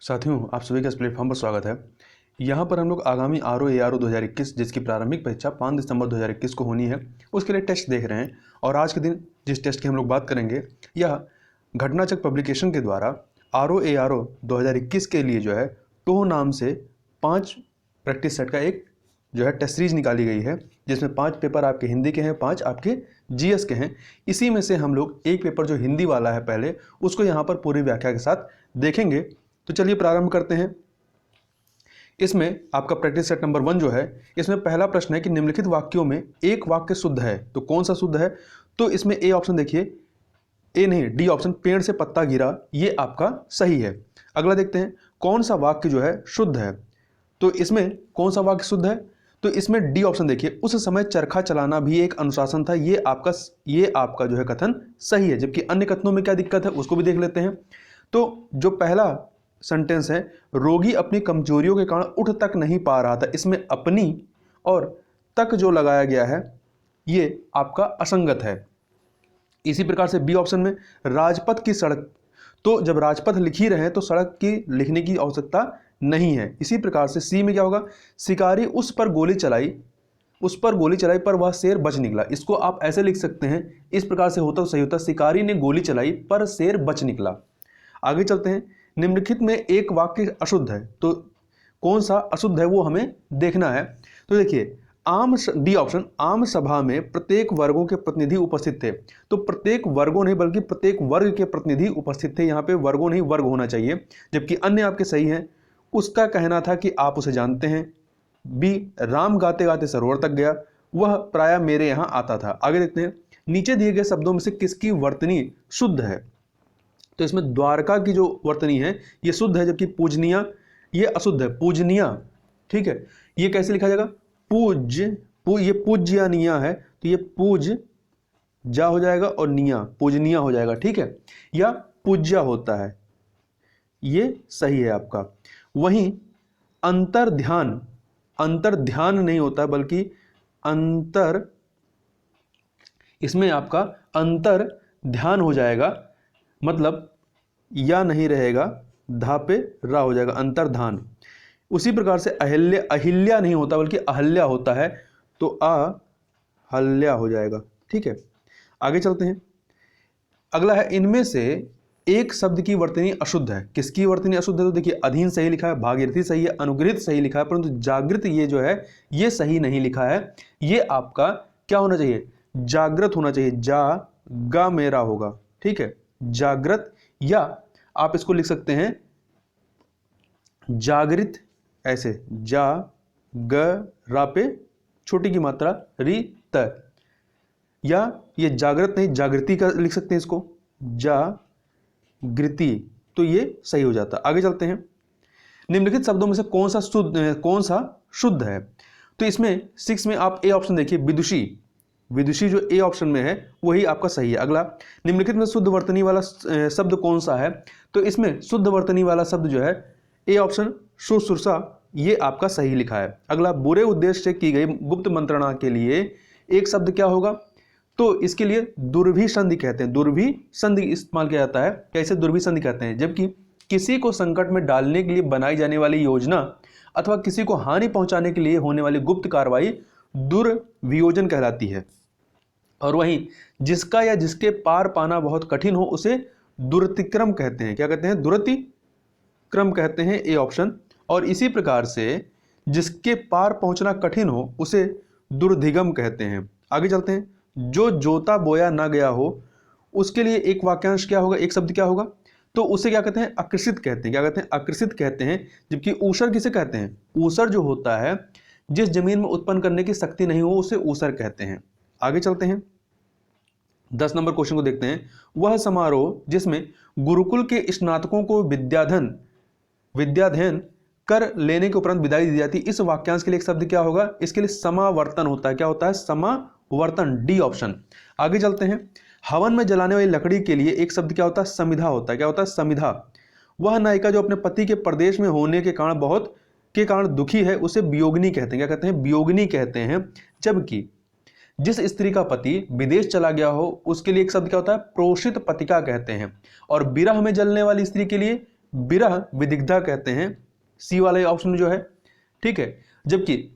साथियों, आप सभी का इस प्लेटफॉर्म पर स्वागत है। यहाँ पर हम लोग आगामी RO-ARO 2021 जिसकी प्रारंभिक परीक्षा 5 दिसंबर 2021 को होनी है, उसके लिए टेस्ट देख रहे हैं। और आज के दिन जिस टेस्ट की हम लोग बात करेंगे, यह घटनाचक पब्लिकेशन के द्वारा RO-ARO 2021 के लिए जो है टोह नाम से 5 प्रैक्टिस सेट का एक जो है टेस्ट सीरीज निकाली गई है, जिसमें 5 पेपर आपके हिंदी के हैं, 5 आपके GS के हैं। इसी में से हम लोग एक पेपर जो हिंदी वाला है पहले, उसको यहाँ पर पूरी व्याख्या के साथ देखेंगे। तो चलिए प्रारंभ करते हैं। इसमें आपका प्रैक्टिस सेट नंबर 1 जो है, इसमें पहला प्रश्न है कि निम्नलिखित वाक्यों में एक वाक्य शुद्ध है, तो कौन सा शुद्ध है? तो इसमें ए ऑप्शन देखिए, ए नहीं डी ऑप्शन, पेड़ से पत्ता गिरा, ये आपका सही है। अगला देखते हैं कौन सा वाक्य जो है शुद्ध है, तो इसमें कौन सा वाक्य शुद्ध है? तो इसमें डी ऑप्शन देखिए, उस समय चरखा चलाना भी एक अनुशासन था, ये आपका जो है कथन सही है। जबकि अन्य कथनों में क्या दिक्कत है उसको भी देख लेते हैं। तो जो पहला सेंटेंस है, रोगी अपनी कमजोरियों के कारण उठ तक नहीं पा रहा था, इसमें अपनी और तक जो लगाया गया है ये आपका असंगत है। इसी प्रकार से बी ऑप्शन में राजपथ की सड़क, तो जब राजपथ लिख ही रहे हैं तो सड़क की लिखने की आवश्यकता नहीं है। इसी प्रकार से सी में क्या होगा, शिकारी उस पर गोली चलाई पर वह शेर बच निकला। इसको आप ऐसे लिख सकते हैं, इस प्रकार से होता तो सही होता, शिकारी ने गोली चलाई पर शेर बच निकला। आगे चलते हैं, निम्नलिखित में एक वाक्य अशुद्ध है, तो कौन सा अशुद्ध है वो हमें देखना है। तो देखिए डी ऑप्शन, आम सभा में प्रत्येक वर्गों के प्रतिनिधि उपस्थित थे, तो प्रत्येक वर्गों नहीं बल्कि प्रत्येक वर्ग के प्रतिनिधि उपस्थित थे, यहाँ पे वर्गों नहीं वर्ग होना चाहिए। जबकि अन्य आपके सही हैं। उसका कहना था कि आप उसे जानते हैं। बी, राम गाते गाते सरोवर तक गया, वह प्रायः मेरे यहाँ आता था। आगे देखते हैं, नीचे दिए गए शब्दों में से किसकी वर्तनी शुद्ध है? तो इसमें द्वारका की जो वर्तनी है ये शुद्ध है, जबकि पूजनिया ये अशुद्ध है। पूजनिया, ठीक है, ये कैसे लिखा जाएगा? ये पूज्यानिया है, तो ये पूज जा हो जाएगा और निया पूजनिया हो जाएगा, ठीक है, या पूज्या होता है, ये सही है आपका। वहीं अंतर ध्यान नहीं होता बल्कि अंतर, इसमें आपका अंतर ध्यान हो जाएगा, मतलब या नहीं रहेगा, धा पे रा हो जाएगा, अंतर्धान। उसी प्रकार से अहिल्या नहीं होता बल्कि अहल्या होता है, तो अहल्या हो जाएगा, ठीक है। आगे चलते हैं, अगला है, इनमें से एक शब्द की वर्तनी अशुद्ध है। किसकी वर्तनी अशुद्ध है? तो देखिए अधीन सही लिखा है, भागीरथी सही है, अनुगृहित सही लिखा है, परंतु जागृत ये जो है ये सही नहीं लिखा है। ये आपका क्या होना चाहिए? जागृत होना चाहिए, जा मेरा होगा, ठीक है, जागृत, या आप इसको लिख सकते हैं जागृत, ऐसे जा ग रा पे छोटी की मात्रा री त, या ये जागृत नहीं जागृति का लिख सकते हैं, इसको जागृति, तो ये सही हो जाता। आगे चलते हैं, निम्नलिखित शब्दों में से कौन सा शुद्ध है? तो इसमें 6 में आप ए ऑप्शन देखिए, विदुषी जो ए ऑप्शन में है वही आपका सही है। अगला, निम्नलिखित में शुद्ध वर्तनी वाला शब्द कौन सा है? तो इसमें शुद्ध वर्तनी वाला शब्द जो है ए ऑप्शन शुश्रूषा, ये आपका सही लिखा है। अगला, बुरे उद्देश्य से की गई गुप्त मंत्रणा के लिए एक शब्द क्या होगा? तो इसके लिए दुर्भी संधि कहते हैं, दुर्भी संधि इस्तेमाल किया जाता है। कैसे दुर्भी संधि कहते हैं? जबकि किसी को संकट में डालने के लिए बनाई जाने वाली योजना अथवा किसी को हानि पहुंचाने के लिए होने वाली गुप्त कार्रवाई दुर्वियोजन कहलाती है। और वहीं जिसका या जिसके पार पाना बहुत कठिन हो उसे दुरतिक्रम कहते हैं। क्या कहते हैं? दुरतिक्रम कहते हैं, ए ऑप्शन। और इसी प्रकार से जिसके पार पहुंचना कठिन हो उसे दुर्धिगम कहते हैं। आगे चलते हैं, जो जोता बोया ना गया हो उसके लिए एक वाक्यांश क्या होगा, एक शब्द क्या होगा? तो उसे क्या कहते हैं? आकृषित कहते हैं। क्या कहते हैं? आकृषित कहते हैं। जबकि ऊसर किसे कहते हैं? ऊसर जो होता है, जिस जमीन में उत्पन्न करने की शक्ति नहीं हो उसे ऊसर कहते हैं। आगे चलते हैं, 10 नंबर क्वेश्चन को देखते हैं। वह समारोह जिसमें गुरुकुल के स्नातकों को विद्याध्ययन कर लेने के उपरांत विदाई दी जाती, इस वाक्यांश के लिए एक शब्द क्या होगा? इसके लिए समावर्तन होता है। क्या होता है? समावर्तन, डी ऑप्शन। आगे चलते हैं, हवन में जलाने वाली लकड़ी के लिए एक शब्द क्या होता है? समिधा होता है। क्या होता है? समिधा। वह नायिका जो अपने पति के प्रदेश में होने के कारण दुखी है उसे वियोगिनी कहते हैं। क्या कहते हैं? वियोगिनी कहते हैं। जबकि जिस स्त्री का पति विदेश चला गया हो उसके लिए एक शब्द क्या होता है? प्रोषित पतिका कहते हैं। और विरह में जलने वाली स्त्री के लिए विरह विदिग्धा कहते हैं, सी वाला ऑप्शन जो है, ठीक है। जबकि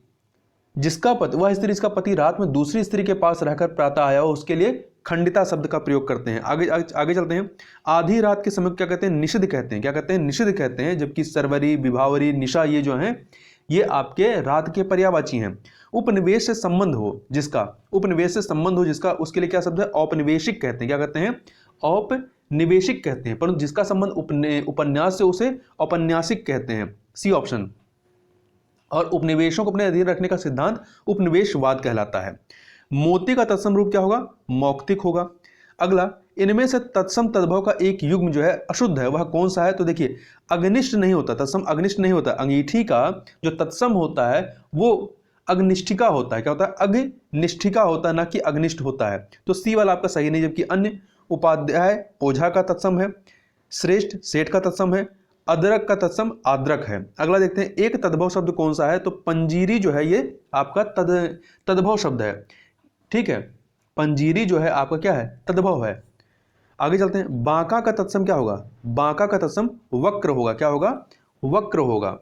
जिसका पति, वह स्त्री जिसका पति रात में दूसरी स्त्री के पास रहकर प्रातः आया हो, उसके लिए खंडिता शब्द का प्रयोग करते हैं। आगे चलते हैं। आधी रात के समय को क्या कहते हैं? निषिद्ध कहते हैं। क्या कहते हैं? निषिद्ध कहते हैं। जबकि सरवरी, विभावरी, निशा ये जो हैं ये आपके रात के पर्यायवाची हैं। उपनिवेश से संबंध हो जिसका, उपनिवेश से संबंध हो जिसका, उसके लिए क्या शब्द है? औपनिवेशिक कहते हैं। क्या कहते हैं? औपनिवेशिक कहते हैं। परंतु जिसका संबंध उपन्यास से, उसे औपन्यासिक कहते हैं, सी ऑप्शन। और उपनिवेशों को अपने अधीन रखने का सिद्धांत उपनिवेशवाद कहलाता है। मोती का तत्सम रूप क्या होगा? मौक्तिक होगा। अगला, इनमें से तत्सम तद्भव का एक युग्म जो है अशुद्ध है, वह कौन सा है? तो देखिए, अग्निष्ठ नहीं होता, तत्सम अग्निष्ठ नहीं होता। अंगीठी का जो तत्सम होता है वो अग्निष्ठिका होता है। क्या होता है? अग्निष्ठिका होता है, ना कि अग्निष्ठ होता है। तो सी वाला आपका सही नहीं। जबकि अन्य, उपाध्याय ओझा का तत्सम है, श्रेष्ठ सेठ का तत्सम है, अदरक का तत्सम आद्रक है। अगला देखते हैं, एक तद्भव शब्द कौन सा है? तो पंजीरी जो है ये आपका तद्भव शब्द है, ठीक है। पंजीरी जो है आपका क्या है? तद्भव है। आगे चलते हैं। बांका का तत्सम क्या होगा? बांका का तत्सम वक्र होगा। क्या होगा? वक्र होगा।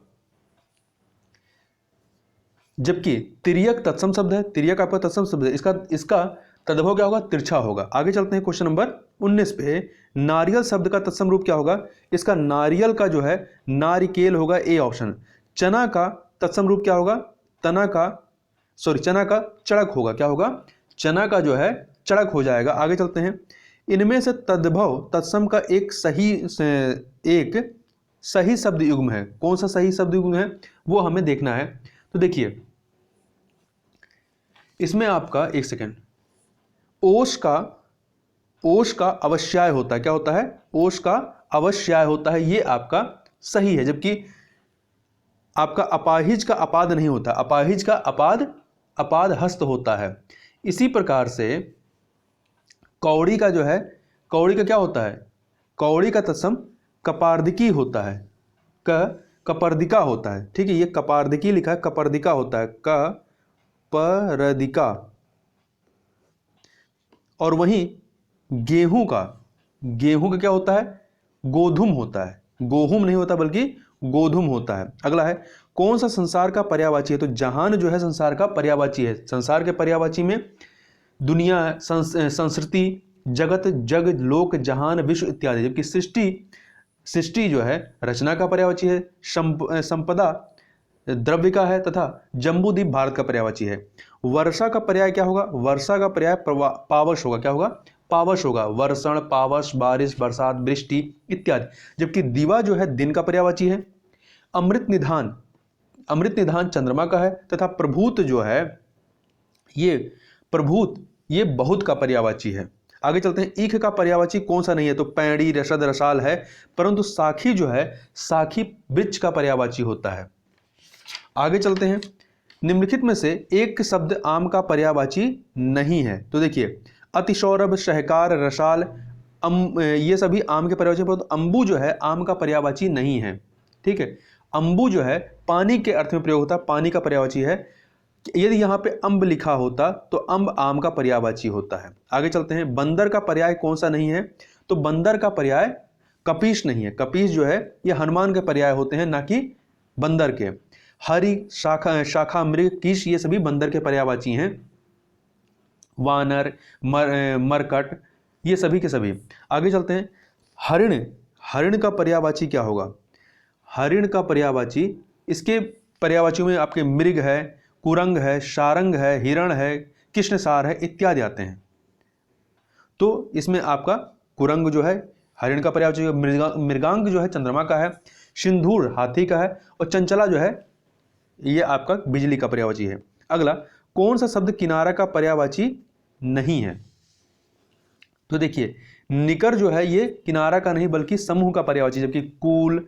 जबकि तिर्यक तत्सम शब्द है, तिर्यक आपका तत्सम शब्द है, इसका तद्भव क्या होगा? तिरछा होगा। आगे चलते हैं क्वेश्चन नंबर 19 पे। नारियल शब्द का तत्सम रूप क्या होगा? इसका नारियल का जो है नारिकेल होगा, ए ऑप्शन। चना का तत्सम रूप क्या होगा? चना का चड़क होगा। क्या होगा? चना का जो है चड़क हो जाएगा। आगे चलते हैं। इनमें से तद्भव तत्सम का एक सही शब्द युग्म है। कौन सा सही शब्द युग्म है वो हमें देखना है। तो देखिए, इसमें आपका एक सेकेंड, ओष का अवश्याय होता है। क्या होता है? ओष का अवश्याय होता है, ये आपका सही है। जबकि आपका अपाहिज का अपाद नहीं होता, अपाहिज का अपाद हस्त होता है। इसी प्रकार से कौड़ी का जो है, कौड़ी का क्या होता है? कौड़ी का तत्सम कपार्दिकी होता है, कपर्दिका होता है, ठीक है। ये कपार्दिकी लिखा है, कपर्दिका होता है, कपर्दिका। और वहीं गेहूं का क्या होता है? गोधूम होता है। गोहूम नहीं होता बल्कि गोधूम होता है। अगला है, कौन सा संसार का पर्यायवाची है? तो जहान जो है संसार का पर्यायवाची है। संसार के पर्यायवाची में दुनिया, संस्कृति, जगत, जग, लोक, जहान, विश्व इत्यादि। जबकि सृष्टि जो है रचना का पर्यायवाची है, संपदा द्रव्य का है, तथा जम्बूद्वीप भारत का पर्यायवाची है। वर्षा का पर्याय क्या होगा? वर्षा का पर्याय पावश होगा। क्या होगा? पावश होगा। वर्षण, पावश, बारिश, बरसात, वृष्टि इत्यादि। जबकि दिवा जो है दिन का पर्यायवाची है। अमृत निधान चंद्रमा का है, तथा प्रभूत जो है ये बहुत का पर्यायवाची है। आगे चलते हैं। ईख का पर्यायवाची कौन सा नहीं है? तो पैड़ी, रसद, रसाल है। परंतु साखी जो है, साखी वृक्ष का पर्यायवाची होता है। आगे चलते हैं। निम्नलिखित में से एक शब्द आम का पर्यायवाची नहीं है। तो देखिए, अतिशौरभ, शहकार, रसाल, ये सभी आम के पर्यायवाची, परंतु अंबु जो है आम का पर्यायवाची नहीं है, ठीक है। अंबु जो है पानी के अर्थ में प्रयोग होता है, पानी का पर्यायवाची है। यदि यहाँ पे अम्ब लिखा होता तो अम्ब आम का पर्यायवाची होता है। आगे चलते हैं। बंदर का पर्याय कौन सा नहीं है? तो बंदर का पर्याय कपीश नहीं है। कपीश जो है ये हनुमान के पर्याय होते हैं, ना कि बंदर के। हरि, शाखा, मृग, कीश ये सभी बंदर के पर्यायवाची हैं। वानर, मरकट ये सभी के सभी। आगे चलते हैं। हरिण का पर्यायवाची क्या होगा? हरिण का पर्यायवाची, इसके पर्यायवाचियों में आपके मृग है, कुरंग है, शारंग है, हिरण है, कृष्णसार है इत्यादि आते हैं। तो इसमें आपका कुरंग जो है हरिण का पर्यायवाची, मृगांग जो है चंद्रमा का है, सिंदूर हाथी का है, और चंचला जो है ये आपका बिजली का पर्यायवाची है। अगला, कौन सा शब्द किनारा का पर्यायवाची नहीं है? तो देखिए, निकर जो है ये किनारा का नहीं बल्कि समूह का पर्यायवाची। जबकि कूल,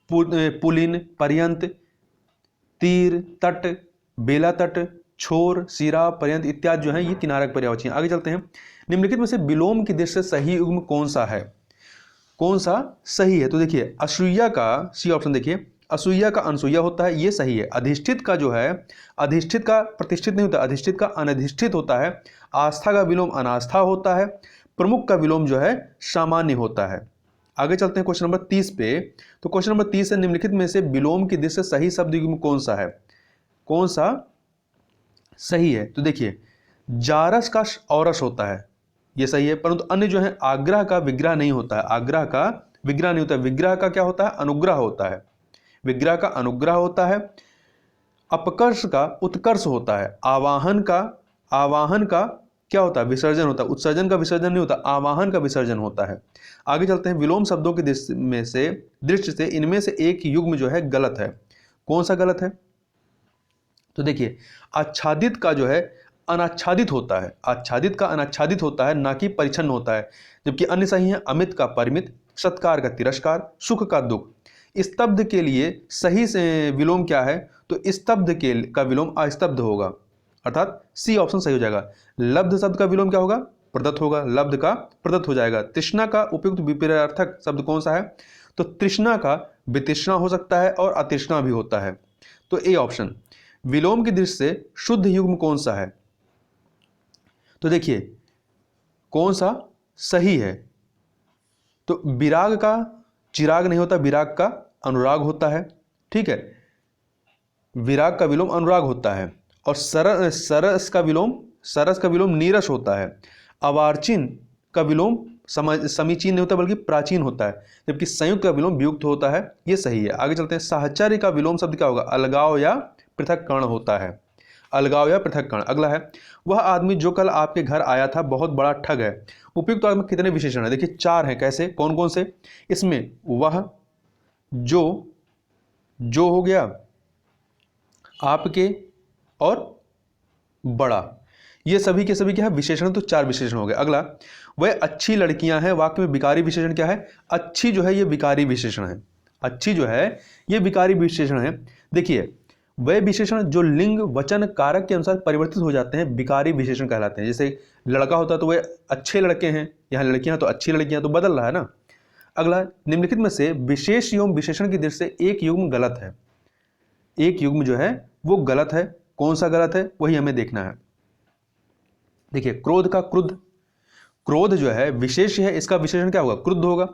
पुलिन, पर्यंत, तीर, तट, बेला तट, छोर, सिरा, पर्यंत इत्यादि जो है ये किनारा के पर्यायवाची हैं। आगे चलते हैं। निम्नलिखित में से विलोम की दृष्टि से सही युग्म कौन सा है? कौन सा सही है? तो देखिए, असूया का, सी ऑप्शन देखिए, असूया का अनसूया होता है, ये सही है। अधिष्ठित का जो है, अधिष्ठित का प्रतिष्ठित नहीं होता, अधिष्ठित का अनधिष्ठित होता है। आस्था का विलोम अनास्था होता है। प्रमुख का विलोम जो है सामान्य होता है। आगे चलते हैं क्वेश्चन नंबर 30 पे। तो क्वेश्चन नंबर 30 है, निम्नलिखित में से विलोम की दृष्टि से सही शब्द युग्म कौन सा है? कौन सा सही है? तो देखिए, जारस का औरस होता है, ये सही है, परंतु अन्य जो है आग्रह का विग्रह नहीं होता है, आग्रह का विग्रह नहीं होता है। विग्रह का क्या होता है? अनुग्रह होता है, विग्रह का अनुग्रह होता है। अपकर्ष का उत्कर्ष होता है। आवाहन का क्या होता है? विसर्जन होता है। उत्सर्जन का विसर्जन नहीं होता, आवाहन का विसर्जन होता है। आगे चलते हैं, विलोम शब्दों की दृष्टि से इनमें से एक युग्म जो है गलत है। कौन सा गलत है? तो देखिए, आच्छादित का जो है अनाच्छादित होता है, आच्छादित का अनाच्छादित होता है, ना कि परिच्छन्न होता है। जबकि अन्य सही है, अमित का परिमित, सत्कार का तिरस्कार, सुख का दुख। स्तब्ध के लिए सही से विलोम क्या है? तो स्तब्ध का विलोम अस्तब्ध होगा, अर्थात सी ऑप्शन सही हो जाएगा। लब्ध शब्द का विलोम क्या होगा? प्रदत्त होगा, लब्ध का प्रदत्त हो जाएगा। तृष्णा का उपयुक्त विपरीतार्थक शब्द कौन सा है? तो तृष्णा का वितृष्णा हो सकता है और अतृष्णा भी होता है, तो ए ऑप्शन। विलोम की दृष्टि से शुद्ध युग्म कौन सा है? तो देखिए, कौन सा सही है? तो विराग का चिराग नहीं होता, विराग का अनुराग होता है, ठीक है, विराग का विलोम अनुराग होता है। और सरस का विलोम नीरस होता है। अवार्चिन का विलोम समीचीन नहीं होता बल्कि प्राचीन होता है, जबकि संयुक्त का विलोम वियुक्त होता है, ये सही है। आगे चलते हैं, साहचर्य का विलोम शब्द क्या होगा? अलगाव या पृथक कर्ण होता है, अलगाव या पृथक कर्ण। अगला है, वह आदमी जो कल आपके घर आया था बहुत बड़ा ठग है। उपयुक्त वाक्य में कितने विशेषण है? देखिए 4 हैं। कैसे? कौन कौन से? इसमें वह, जो हो गया, आपके और बड़ा, ये सभी के सभी क्या है? विशेषण। तो 4 विशेषण हो गए। अगला, वह अच्छी लड़कियां हैं, वाक्य में विकारी विशेषण क्या है? अच्छी जो है ये विकारी विशेषण है, अच्छी जो है ये विकारी विशेषण है। देखिए, वह विशेषण जो लिंग वचन कारक के अनुसार परिवर्तित हो जाते हैं विकारी विशेषण कहलाते हैं। जैसे लड़का होता है तो वह अच्छे लड़के हैं, यहाँ लड़कियां तो अच्छी लड़कियां, तो बदल रहा है ना। अगला, निम्नलिखित में से विशेष एवं विशेषण की दृष्टि से एक युग्म गलत है। एक युग्म जो है वो गलत है। कौन सा गलत है वही हमें देखना है। देखिए, क्रोध का क्रुद्ध, क्रोध जो है विशेष है, इसका विशेषण क्या होगा? क्रुद्ध होगा।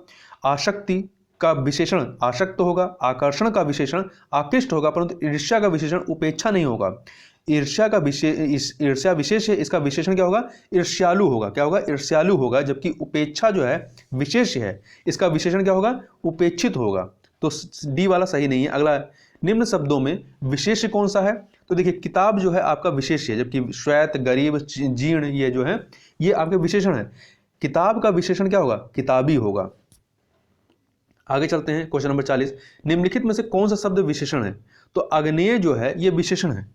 आसक्ति का विशेषण आसक्त होगा। आकर्षण का विशेषण आकृष्ट होगा, परंतु ईर्ष्या का विशेषण उपेक्षा नहीं होगा। ईर्ष्या विशेष है, इसका विशेषण क्या होगा? ईर्ष्यालु होगा। क्या होगा? ईर्ष्यालु होगा। जबकि उपेक्षा जो है विशेष है, इसका विशेषण क्या होगा? उपेक्षित होगा। तो डी वाला सही नहीं है। अगला, निम्न शब्दों में विशेष कौन सा है? तो देखिए, किताब जो है आपका विशेष है, जबकि श्वेत, गरीब, जीर्ण ये जो है ये आपके विशेषण है। किताब का विशेषण क्या होगा? किताबी होगा। आगे चलते हैं, क्वेश्चन नंबर 40, निम्नलिखित में से कौन सा शब्द विशेषण है? तो अग्नेय जो है ये विशेषण है।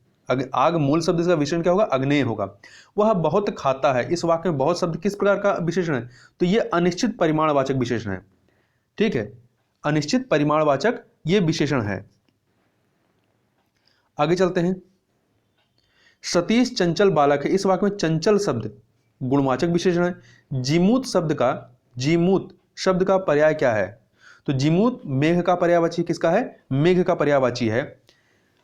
आग मूल शब्द का विशेषण क्या होगा? अग्नेय होगा। वह बहुत खाता है, इस वाक्य में बहुत शब्द किस प्रकार का विशेषण है? तो ये अनिश्चित परिमाणवाचक विशेषण है, ठीक है, अनिश्चित परिमाणवाचक ये विशेषण है। आगे चलते हैं, सतीश चंचल बालक है, इस वाक्य में चंचल शब्द गुणवाचक विशेषण है। जीमूत शब्द का पर्याय क्या है? तो जीमूत मेघ का पर्यायवाची किसका है? मेघ का पर्यायवाची है।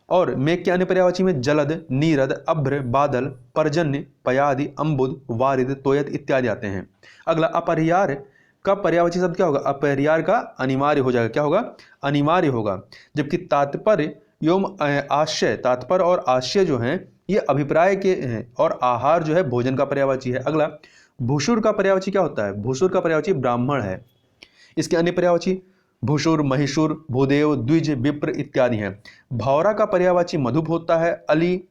और मेघ के अन्य पर्यायवाची में जलद, नीरद, अभ्र, बादल, पर्जन्य, पयादि, अम्बुद, वारिद, तोयद इत्यादि आते हैं। अगला, अपरिहार्य का पर्यायवाची शब्द क्या होगा? अपरिहार्य का अनिवार्य हो जाएगा। क्या होगा? अनिवार्य होगा। जबकि तात्पर्य एवं आशय, तात्पर्य और आशय जो हैं ये अभिप्राय के हैं, और आहार जो है भोजन का पर्यायवाची है। अगला, भूसुर का पर्यायवाची क्या होता है? भूसुर का पर्यायवाची ब्राह्मण है। इसके अन्य पर्यायवाची भूसुर, महिषुर, भूदेव, द्विज, विप्र इत्यादि हैं। भौरा का पर्यायवाची मधुप होता है। अली,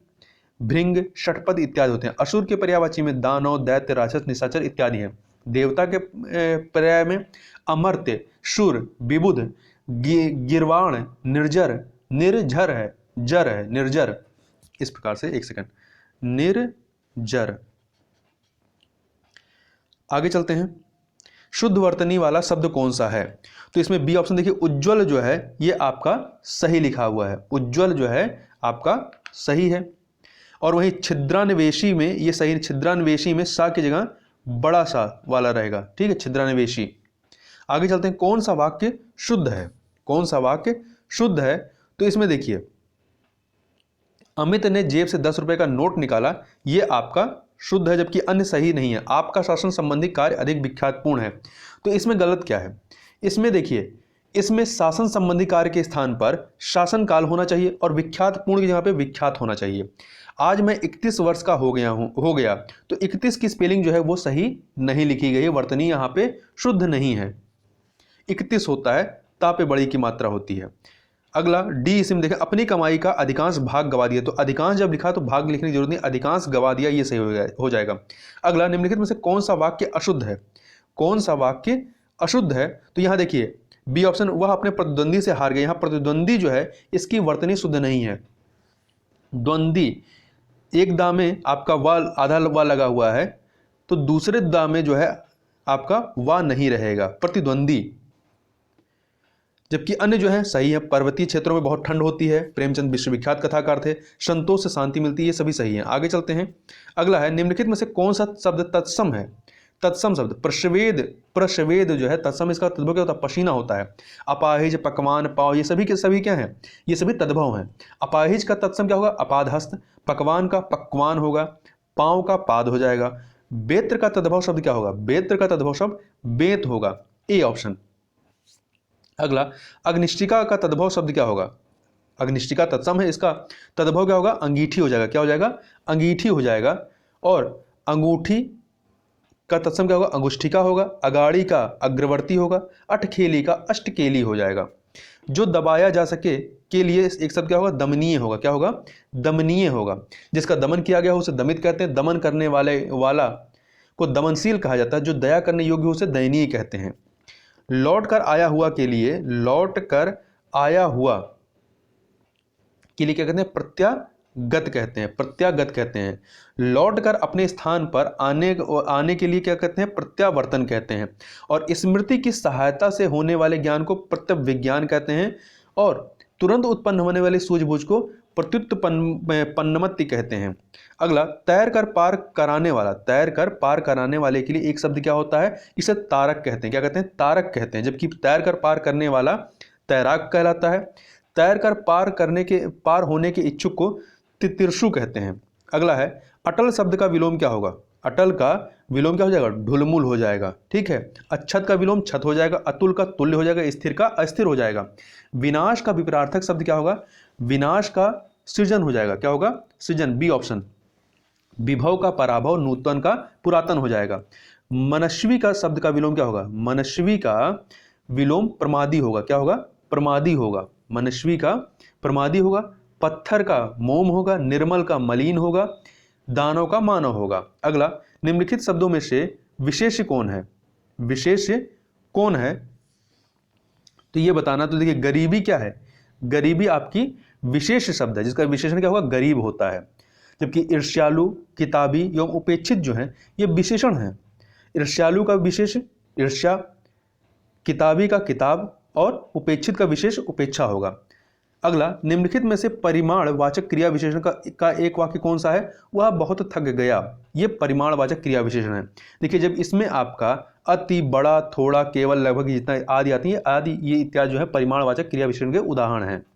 भृंग, षटपद इत्यादि होते हैं। असुर के पर्यायवाची में दानव, दैत्य, राक्षस, निशाचर इत्यादि हैं। देवता के पर्याय में अमर्त्य, शूर, विबुध, गिरवाण, निर्जर, निर्झर है, जर है, निर्जर, इस प्रकार से। एक सेकंड, निर्जर। आगे चलते हैं, शुद्ध वर्तनी वाला शब्द कौन सा है? तो इसमें बी ऑप्शन देखिए, उज्ज्वल जो है ये आपका सही लिखा हुआ है, उज्ज्वल जो है आपका सही है। और वहीं छिद्रान्वेषी में ये सही, छिद्रान्वेषी में सा की जगह बड़ा सा वाला रहेगा, ठीक है, छिद्रान्वेषी। आगे चलते हैं, कौन सा वाक्य शुद्ध है? कौन सा वाक्य शुद्ध है? तो इसमें देखिए, अमित ने जेब से 10 रुपए का नोट निकाला, ये आपका शुद्ध है, जबकि अन्य सही नहीं है। आपका शासन संबंधी कार्य अधिक विख्यातपूर्ण है। तो इसमें गलत क्या है? इसमें देखिए, इसमें शासन संबंधी कार्य के स्थान पर शासन काल होना चाहिए और विख्यात पूर्ण की जगह पे विख्यात होना चाहिए। आज मैं 31 वर्ष का हो गया, तो 31 की स्पेलिंग जो है वो सही नहीं लिखी गई है, वर्तनी यहाँ पे शुद्ध नहीं है। 31 होता है, ता पे बड़ी की मात्रा होती है। अगला डी, इसमें देखें, अपनी कमाई का अधिकांश भाग गवा दिया, तो अधिकांश जब लिखा तो भाग लिखने की जरूरत नहीं, अधिकांश गवा दिया, ये सही हो जाएगा। अगला, निम्नलिखित में से कौन सा वाक्य अशुद्ध है? कौन सा वाक्य अशुद्ध है? तो यहाँ देखिए बी ऑप्शन, वह अपने प्रतिद्वंदी से हार गए। यहाँ प्रतिद्वंदी जो है इसकी वर्तनी शुद्ध नहीं है। द्वंदी, एक दा में आपका वाल, आधा वा लगा हुआ है, तो दूसरे दा में जो है आपका वा नहीं रहेगा, प्रतिद्वंदी। जबकि अन्य जो है सही है, पर्वतीय क्षेत्रों में बहुत ठंड होती है, प्रेमचंद विश्वविख्यात कथाकार थे, संतोष से शांति मिलती है, ये सभी सही है। आगे चलते हैं। अगला है, निम्नलिखित में से कौन सा शब्द तत्सम है? तत्सम शब्द प्रश्वेद, प्रश्वेद जो है तत्सम, इसका तद्भव क्या होता है? पसीना होता है। अपाहिज, पकवान, पाव, ये सभी के सभी क्या हैं? ये सभी तद्भव हैं। अपाहिज का तत्सम क्या होगा? अपादहस्त। पकवान का पक्वान होगा, पांव का पाद हो जाएगा। बेत्र का तद्भव शब्द क्या होगा? बेत्र का तद्भव शब्द बेत होगा, ए ऑप्शन। अगला, अग्निष्टिका का तद्भव शब्द क्या होगा? अग्निष्टिका तत्सम है, इसका तद्भव क्या होगा? अंगीठी हो जाएगा। क्या हो जाएगा? अंगीठी हो जाएगा। और अंगूठी का तत्सम क्या होगा? अंगुष्ठिका होगा। अगाड़ी का अग्रवर्ती होगा। अठखेली का अष्टकेली हो जाएगा। जो दबाया जा सके के लिए एक शब्द क्या होगा? दमनीय होगा। क्या होगा? दमनीय होगा। जिसका दमन किया गया हो उसे दमित कहते हैं। दमन करने वाला को दमनशील कहा जाता है। जो दया करने योग्य हो उसे दयनीय कहते हैं। लौट कर आया हुआ के लिए, लौट कर आया हुआ के लिए क्या कहते हैं? प्रत्यागत कहते हैं, प्रत्यागत कहते हैं। लौट कर अपने स्थान पर आने के लिए क्या कहते हैं? प्रत्यावर्तन कहते हैं। और स्मृति की सहायता से होने वाले ज्ञान को प्रत्यविज्ञान कहते हैं। और तुरंत उत्पन्न होने वाली सूझबूझ को प्रत्युत्पन्नमति कहते हैं। अगला, तैर कर पार कराने वाला, तैर कर पार कराने वाले के लिए एक शब्द क्या होता है? इसे तारक कहते हैं। क्या कहते हैं? तारक कहते हैं। जबकि तैर कर पार करने वाला तैराक कहलाता है। तैर कर पार होने के इच्छुक को तितिर्षु कहते हैं। अगला है, अटल शब्द का विलोम क्या होगा? अटल का विलोम क्या हो जाएगा? ढुलमुल हो जाएगा। ठीक है। अच्छत का विलोम छत हो जाएगा। अतुल का तुल्य हो जाएगा। स्थिर का अस्थिर हो जाएगा। विनाश का विपरार्थक शब्द क्या होगा? विनाश का सृजन हो जाएगा। क्या होगा? सृजन, बी ऑप्शन। विभव का पराभव, नूतन का पुरातन हो जाएगा। मनस्वी का शब्द का विलोम क्या होगा? मनस्वी का विलोम प्रमादी होगा। क्या होगा? प्रमादी होगा। मनस्वी का प्रमादी होगा। पत्थर का मोम होगा। निर्मल का मलिन होगा। दानव का मानव होगा। अगला, निम्नलिखित शब्दों में से विशेष कौन है? विशेष कौन है? तो ये बताना। तो देखिए, गरीबी क्या है? गरीबी आपकी विशेष शब्द है, जिसका विशेषण क्या होगा? गरीब होता है। जबकि ईर्ष्यालु, किताबी एवं उपेक्षित जो है ये विशेषण है। ईर्ष्यालु का विशेष ईर्ष्या, किताबी का किताब, और उपेक्षित का विशेष उपेक्षा होगा। अगला, निम्नलिखित में से परिमाणवाचक क्रिया विशेषण का एक वाक्य कौन सा है? वह बहुत थक गया। ये परिमाणवाचक क्रिया विशेषण है। देखिए, जब इसमें आपका अति, बड़ा, थोड़ा, केवल, लगभग, जितना आदि आती है, आदि ये इत्यादि जो है परिमाणवाचक क्रिया विशेषण के उदाहरण हैं।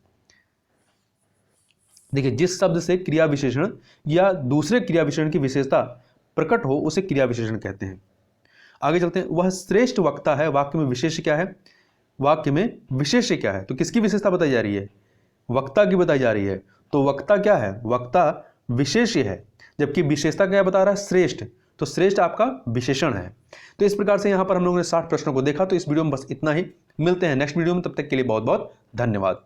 देखिए, जिस शब्द से क्रिया विशेषण या दूसरे क्रिया विशेषण की विशेषता प्रकट हो उसे क्रिया विशेषण कहते हैं। आगे चलते हैं। वह श्रेष्ठ वक्ता है, वाक्य में विशेष क्या है? वाक्य में विशेष क्या है? तो किसकी विशेषता बताई जा रही है? वक्ता की बताई जा रही है। तो वक्ता क्या है? वक्ता विशेष है। जबकि विशेषता क्या बता रहा है? श्रेष्ठ। तो श्रेष्ठ आपका विशेषण है। तो इस प्रकार से यहां पर हम लोगों ने 60 प्रश्नों को देखा। तो इस वीडियो में बस इतना ही। मिलते हैं नेक्स्ट वीडियो में, तब तक के लिए बहुत बहुत धन्यवाद।